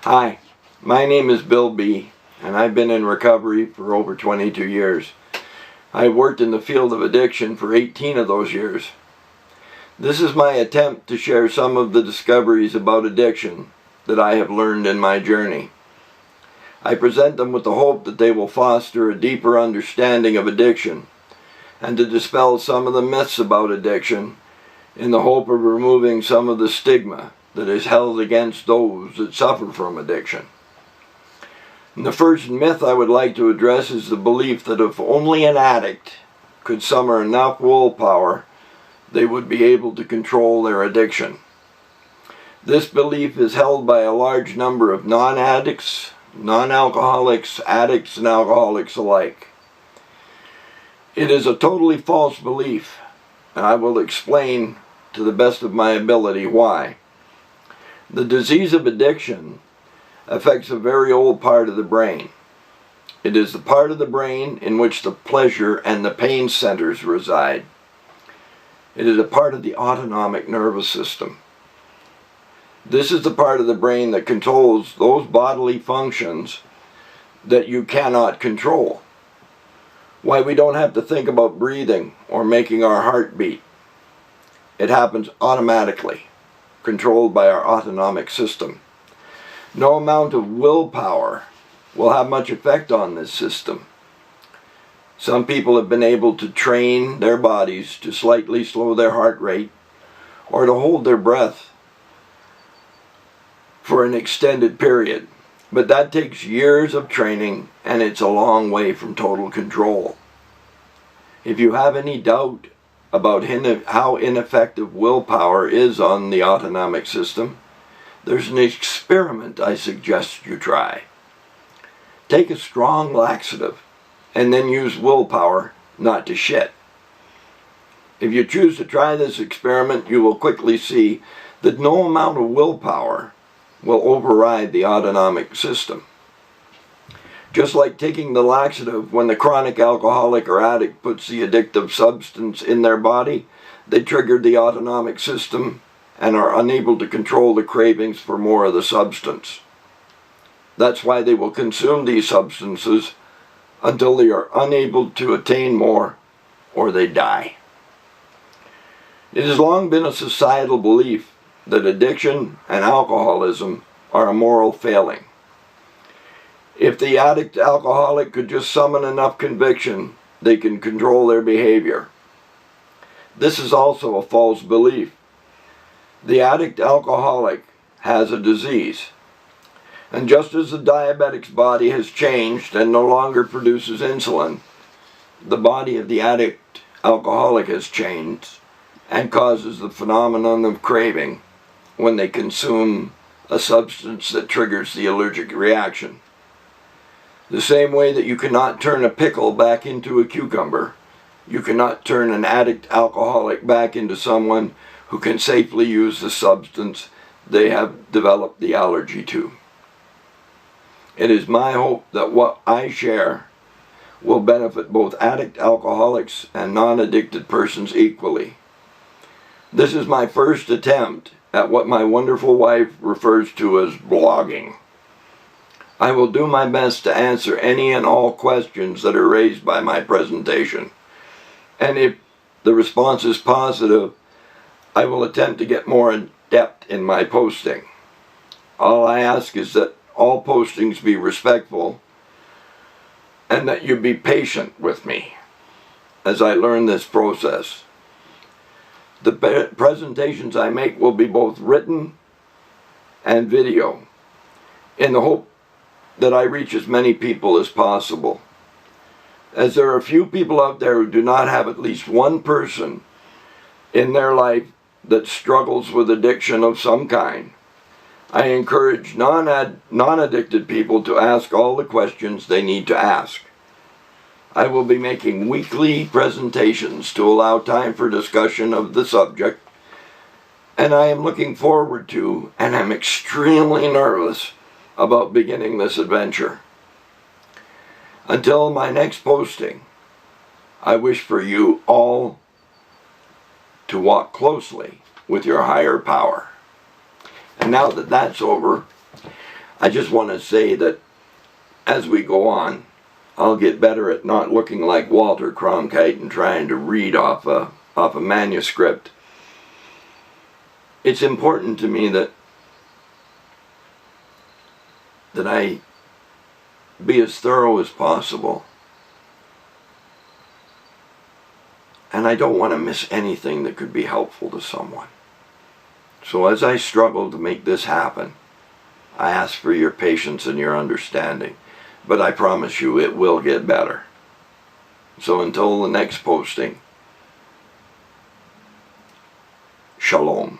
Hi, my name is Bill B., and I've been in recovery for over 22 years. I've worked in the field of addiction for 18 of those years. This is my attempt to share some of the discoveries about addiction that I have learned in my journey. I present them with the hope that they will foster a deeper understanding of addiction and to dispel some of the myths about addiction in the hope of removing some of the stigma that is held against those that suffer from addiction. And the first myth I would like to address is the belief that if only an addict could summon enough willpower, they would be able to control their addiction. This belief is held by a large number of non-addicts, non-alcoholics, addicts, and alcoholics alike. It is a totally false belief, and I will explain to the best of my ability why. The disease of addiction affects a very old part of the brain. It is the part of the brain in which the pleasure and the pain centers reside. It is a part of the autonomic nervous system. This is the part of the brain that controls those bodily functions that you cannot control. Why we don't have to think about breathing or making our heart beat. It happens automatically, controlled by our autonomic system. No amount of willpower will have much effect on this system. Some people have been able to train their bodies to slightly slow their heart rate or to hold their breath for an extended period. But that takes years of training, and it's a long way from total control. If you have any doubt about how ineffective willpower is on the autonomic system, there's an experiment I suggest you try. Take a strong laxative and then use willpower not to shit. If you choose to try this experiment, you will quickly see that no amount of willpower will override the autonomic system. Just like taking the laxative, when the chronic alcoholic or addict puts the addictive substance in their body, they trigger the autonomic system and are unable to control the cravings for more of the substance. That's why they will consume these substances until they are unable to attain more or they die. It has long been a societal belief that addiction and alcoholism are a moral failing. If the addict alcoholic could just summon enough conviction, they can control their behavior. This is also a false belief. The addict alcoholic has a disease. And just as the diabetic's body has changed and no longer produces insulin, the body of the addict alcoholic has changed and causes the phenomenon of craving when they consume a substance that triggers the allergic reaction. The same way that you cannot turn a pickle back into a cucumber, you cannot turn an addict alcoholic back into someone who can safely use the substance they have developed the allergy to. It is my hope that what I share will benefit both addict alcoholics and non-addicted persons equally. This is my first attempt at what my wonderful wife refers to as blogging. I will do my best to answer any and all questions that are raised by my presentation. And if the response is positive, I will attempt to get more in depth in my posting. All I ask is that all postings be respectful and that you be patient with me as I learn this process. The presentations I make will be both written and video in the hope that I reach as many people as possible. As there are few people out there who do not have at least one person in their life that struggles with addiction of some kind, I encourage non-addicted people to ask all the questions they need to ask. I will be making weekly presentations to allow time for discussion of the subject, and I am looking forward to, and I'm extremely nervous about beginning this adventure. Until my next posting, I wish for you all to walk closely with your higher power. And now that that's over, I just want to say that as we go on, I'll get better at not looking like Walter Cronkite and trying to read off a manuscript. It's important to me that I be as thorough as possible. And I don't want to miss anything that could be helpful to someone. So as I struggle to make this happen, I ask for your patience and your understanding. But I promise you it will get better. So until the next posting, Shalom.